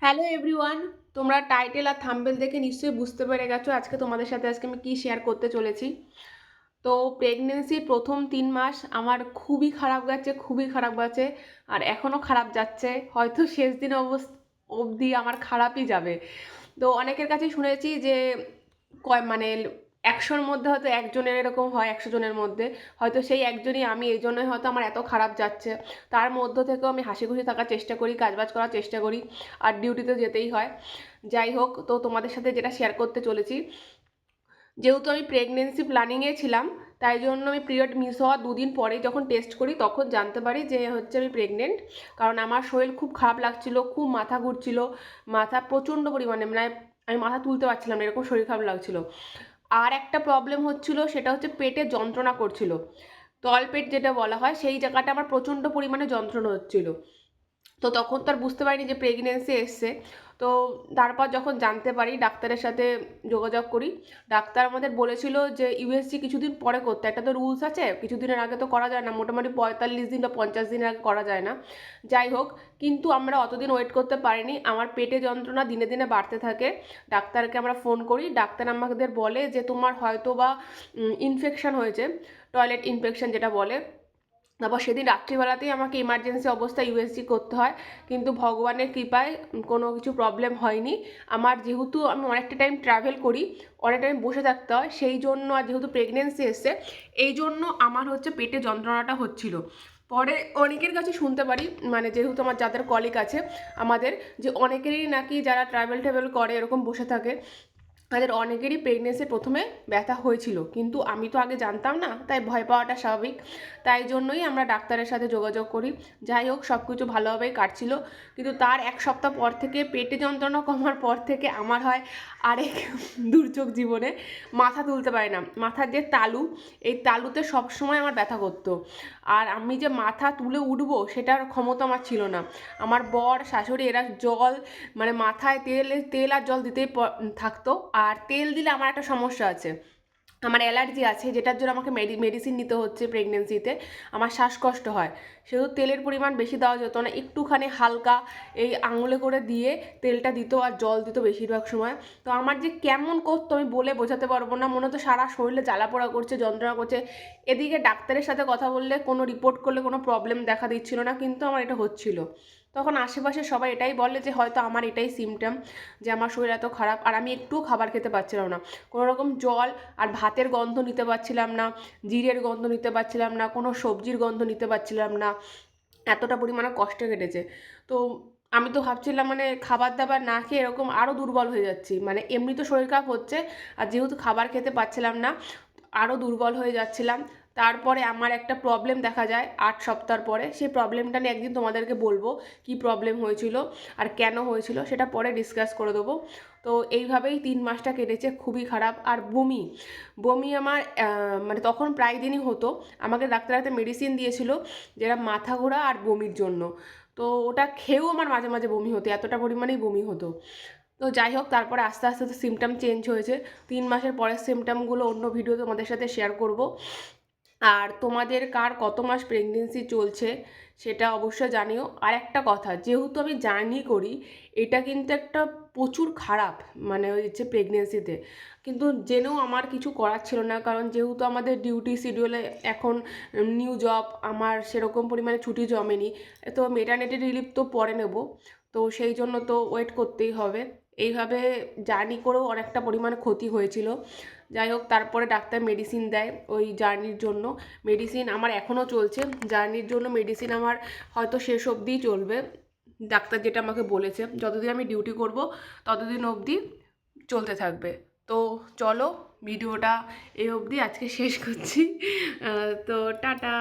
Hello everyone, তোমরা title আর thumbnail দেখে নিশ্চয়ই বুঝতে পেরে গেছো আজকে তোমাদের সাথে আমি কি শেয়ার করতে চলেছি। তো প্রেগনেন্সির প্রথম 3 মাস আমার খুবই খারাপ গেছে, খুবই খারাপ গেছে, আর এখনও খারাপ যাচ্ছে। হয়তো শেষ দিন অবধি আমার খারাপই যাবে। তো অনেকের কাছেই শুনেছি যে মানে 100-র মধ্যে হয়তো একজনের এরকম হয়, 100 জনের মধ্যে হয়তো সেই একজনই আমি। এই জন্যই হয়তো আমার এত খারাপ যাচ্ছে। তার মধ্য থেকেও আমি হাসি খুশি থাকার চেষ্টা করি, কাজবাজ করার চেষ্টা করি, আর ডিউটিতে যেতেই হয়। যাই হোক, তো তোমাদের সাথে যেটা শেয়ার করতে চলেছি, যেহেতু আমি প্রেগনেন্সি প্ল্যানিংয়ে ছিলাম, তাই জন্য আমি পিরিয়ড মিস হওয়ার 2 দিন পরেই যখন টেস্ট করি তখন জানতে পারি যে আমি প্রেগনেন্ট। কারণ আমার শরীর খুব খারাপ লাগছিল, খুব মাথা ঘুরছিল, মাথা প্রচণ্ড পরিমাণে, মানে আমি মাথা তুলতে পারছিলাম না, এরকম শরীর খারাপ লাগছিল। আর একটা প্রবলেম হচ্ছিল, সেটা হচ্ছে পেটে যন্ত্রণা করছিল। তলপেট যেটা বলা হয়, সেই জায়গাটা আমার প্রচণ্ড পরিমাণে যন্ত্রণা হচ্ছিল। তো তখন তো আর বুঝতে পারিনি যে প্রেগনেন্সি এসছে। তো তারপর যখন জানতে পারি, ডাক্তারের সাথে যোগাযোগ করি। ডাক্তার আমাদের বলেছিল যে ইউএসজি কিছুদিন পরে করতে, একটা তো রুলস আছে, কিছুদিনের আগে তো করা যায় না, মোটামুটি 45 দিন বা 50 দিনের আগে করা যায় না। যাই হোক, কিন্তু আমরা অতদিন ওয়েট করতে পারিনি। আমার পেটে যন্ত্রণা দিনে দিনে বাড়তে থাকে। ডাক্তারকে আমরা ফোন করি, ডাক্তার আমাদের বলে যে তোমার হয়তো বা ইনফেকশন হয়েছে, টয়লেট ইনফেকশন যেটা বলে। তারপর সেদিন রাত্রিবেলাতেই আমাকে ইমার্জেন্সি অবস্থায় ইউএসজি করতে হয়, কিন্তু ভগবানের কৃপায় কোনো কিছু প্রবলেম হয়নি আমার। যেহেতু আমি অনেকটা টাইম ট্রাভেল করি, অনেক টাইম বসে থাকতে হয়, সেই জন্য, আর যেহেতু প্রেগনেন্সি এসছে, এই জন্য আমার পেটে যন্ত্রণাটা হচ্ছিল। পরে অনেকের কাছে শুনতে পারি, মানে যেহেতু আমার যাদের কলিগ আছে আমাদের, যে অনেকেরই নাকি যারা ট্রাভেল করে এরকম বসে থাকে, তাদের অনেকেরই প্রেগনেন্সির প্রথমে ব্যথা হয়েছিল, কিন্তু আমি তো আগে জানতাম না, তাই ভয় পাওয়াটা স্বাভাবিক। তাই জন্যই আমরা ডাক্তারের সাথে যোগাযোগ করি। যাই হোক, সব কিছু ভালোভাবেই কাটছিল। কিন্তু তার 1 সপ্তাহ পর থেকে, পেটে যন্ত্রণা কমার পর থেকে, আমার হয় আরেক দুর্যোগ জীবনে। মাথা তুলতে পারি না, মাথার যে তালু, এই তালুতে সবসময় আমার ব্যথা করতো। আর আমি যে মাথা তুলে উঠবো সেটার ক্ষমতা আমার ছিল না। আমার বর শাশুড়ি এরা জল, মানে মাথায় তেল আর জল দিতেই থাকতো। আর তেল দিলে আমার একটা সমস্যা আছে, আমার অ্যালার্জি আছে, যেটার জন্য আমাকে মেডিসিন নিতে হচ্ছে প্রেগনেন্সিতে। আমার শ্বাসকষ্ট হয়, সেহেতু তেলের পরিমাণ বেশি দেওয়া যেত না, একটুখানি হালকা এই আঙুলে করে দিয়ে তেলটা দিত, আর জল দিত বেশিরভাগ সময়। তো আমার যে কেমন করতো আমি বলে বোঝাতে পারবো না, মনে হতো সারা শরীরে জ্বালাপোড়া করছে, যন্ত্রণা করছে। এদিকে ডাক্তারের সাথে কথা বললে, কোনো রিপোর্ট করলে কোনো প্রবলেম দেখা দিচ্ছিল না, কিন্তু আমার এটা হচ্ছিল। তখন আশেপাশে সবাই এটাই বলে যে হয়তো আমার এটাই সিমটম, যে আমার শরীর এত খারাপ। আর আমি একটুও খাবার খেতে পারছিলাম না, কোনো রকম জল আর ভাতের গন্ধ নিতে পারছিলাম না, জিরের গন্ধ নিতে পারছিলাম না, কোনো সবজির গন্ধ নিতে পারছিলাম না। এতটা পরিমাণে কষ্ট কেটেছে। তো আমি তো ভাবছিলাম, মানে খাবার দাবার না খেয়ে এরকম আরও দুর্বল হয়ে যাচ্ছি, মানে এমনি তো শরীর খারাপ হচ্ছে, আর যেহেতু খাবার খেতে পারছিলাম না, আরও দুর্বল হয়ে যাচ্ছিলাম। তারপরে আমার একটা প্রবলেম দেখা যায় 8 সপ্তাহ পরে। সেই প্রবলেমটা নিয়ে একদিন তোমাদেরকে বলবো, কি প্রবলেম হয়েছিল আর কেন হয়েছিল, সেটা পরে ডিসকাস করে দেবো। তো এইভাবেই 3 মাসটা কেটেছে, খুবই খারাপ। আর বমি, বমি আমার মানে তখন প্রায় দিনই হতো। আমাকে ডাক্তার একটা মেডিসিন দিয়েছিল, যেটা মাথা ঘোরা আর বমির জন্য। তো ওটা খেয়েও আমার মাঝে মাঝে বমি হতো, এতটা পরিমাণেই বমি হতো। তো যাই হোক, তারপরে আস্তে আস্তে তো সিমটম চেঞ্জ হয়েছে। 3 মাসের পরের সিমটমগুলো অন্য ভিডিও তোমাদের সাথে শেয়ার করব। আর তোমাদের কার কত মাস প্রেগনেন্সি চলছে সেটা অবশ্যই জানিও। আর একটা কথা, যেহেতু আমি জার্নি করি, এটা কিন্তু একটা প্রচুর খারাপ, মানে হচ্ছে প্রেগনেন্সিতে, কিন্তু জেনেও আমার কিছু করার ছিল না। কারণ যেহেতু আমাদের ডিউটি শিডিউলে এখন নিউ জব, আমার সেরকম পরিমাণে ছুটি জমেনি। তো মেটার্নিটি রিলিভ তো পরে নেব, তো সেই জন্য তো ওয়েট করতেই হবে। এইভাবে জার্নি করেও অনেকটা পরিমাণে ক্ষতি হয়েছিল। যাই হোক, তারপরে ডাক্তার মেডিসিন দেয় ওই জার্নির জন্য। মেডিসিন আমার এখনও চলছে, জার্নির জন্য মেডিসিন আমার হয়তো শেষ অবধিই চলবে। ডাক্তার যেটা আমাকে বলেছে, যতদিন আমি ডিউটি করব ততদিন অবধি চলতে থাকবে। তো চলো, ভিডিওটা এই অবধি আজকে শেষ করছি। তো টাটা।